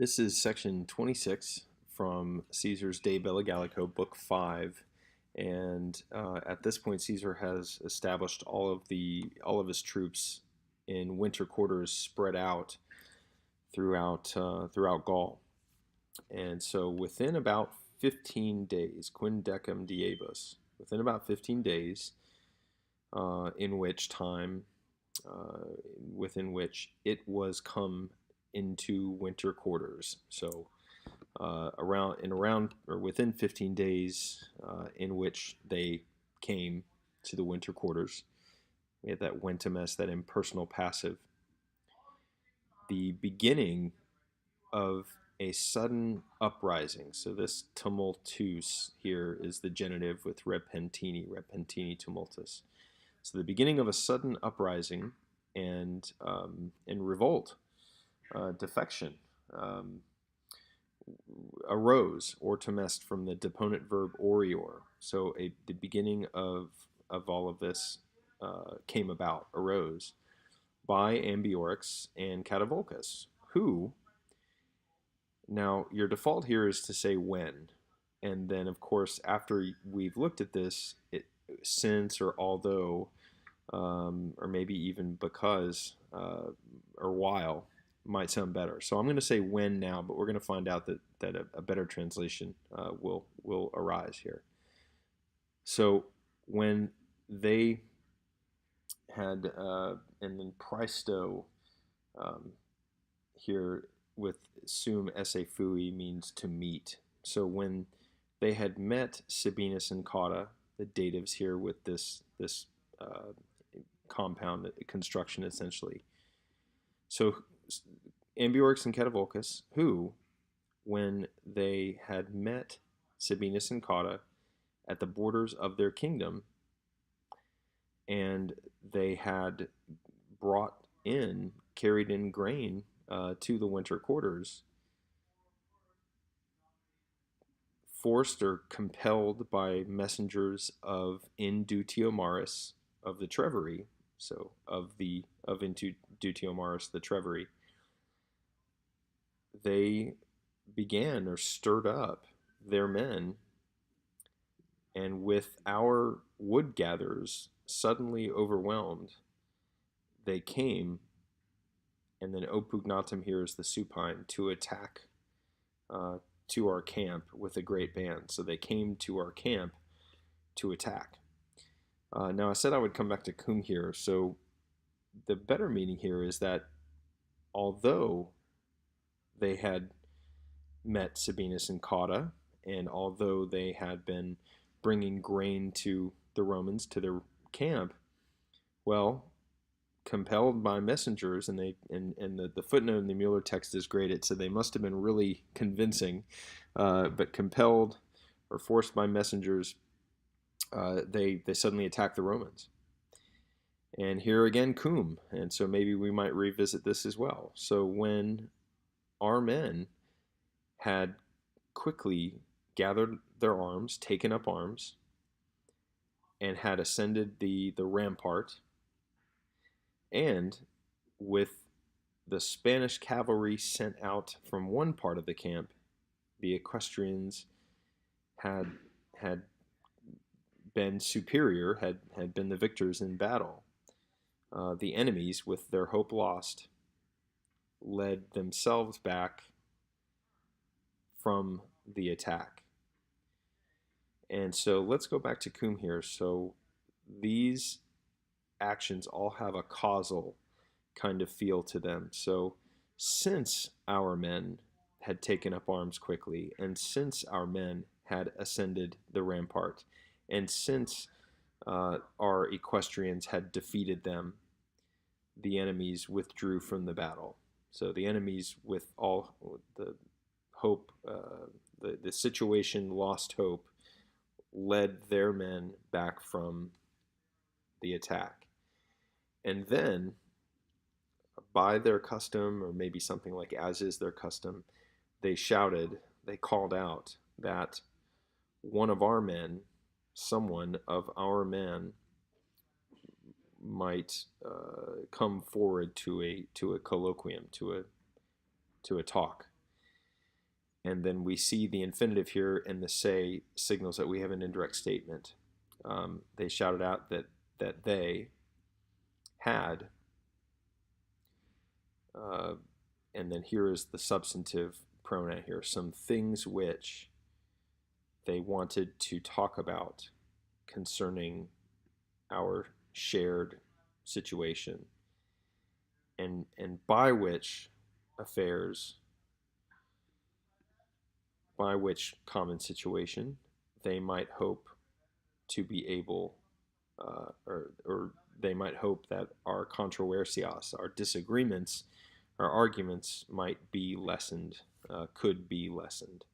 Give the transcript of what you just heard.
This is section 26 from Caesar's De Bello Gallico, book 5. And at this point, Caesar has established all of his troops in winter quarters spread out throughout Gaul. And so within about 15 days, quindecim diebus, within about 15 days, in which time, within which it was come into winter quarters. So around or within 15 days, in which they came to the winter quarters. We had that wentimus, that impersonal passive. The beginning of a sudden uprising. So this tumultus here is the genitive with repentini tumultus. So the beginning of a sudden uprising and revolt, defection, arose, ortomest from the deponent verb orior. So the beginning of all of this came about, arose, by Ambiorix and Catavolcus, who, now your default here is to say when, and then of course after we've looked at this, since or although, or maybe even because, or while, might sound better. So I'm going to say when now, but we're going to find out that a better translation will arise here. So when they had, and then praesto here with sum esse fui means to meet. So when they had met Sabinus and Cotta, the datives here with this compound construction essentially. So Ambiorix and Catavolcus, who, when they had met Sabinus and Cotta at the borders of their kingdom, and they had carried in grain to the winter quarters, forced or compelled by messengers of Indutio Maris of the Treveri, so of Indutio Maris the Treveri, they began or stirred up their men, and with our wood gatherers suddenly overwhelmed, they came, and then opugnatum here is the supine, to attack to our camp with a great band. So they came to our camp to attack. Now I said I would come back to cum here, so the better meaning here is that although they had met Sabinus and Cotta, and although they had been bringing grain to the Romans, to their camp, well, compelled by messengers, and the footnote in the Mueller text is great. It said they must have been really convincing, but compelled or forced by messengers, they suddenly attacked the Romans. And here again, cum, and so maybe we might revisit this as well. So when our men had quickly gathered their arms, taken up arms, and had ascended the rampart, and with the Spanish cavalry sent out from one part of the camp, the equestrians had been superior, had been the victors in battle. The enemies, with their hope lost, led themselves back from the attack. And so let's go back to cum here. So these actions all have a causal kind of feel to them. So since our men had taken up arms quickly, and since our men had ascended the rampart, and since our equestrians had defeated them, the enemies withdrew from the battle. So the enemies, with all the hope, the situation, lost hope, led their men back from the attack. And then, by their custom, or maybe something like as is their custom, they shouted, they called out that one of our men, someone of our men, might come forward to a colloquium, to a talk. And then we see the infinitive here, and the say signals that we have an indirect statement. They shouted out that they had, uh, and then here is the substantive pronoun here, some things which they wanted to talk about concerning our shared situation, and by which affairs, by which common situation, they might hope to be able, or they might hope that our controversias, our disagreements, our arguments might be lessened, could be lessened.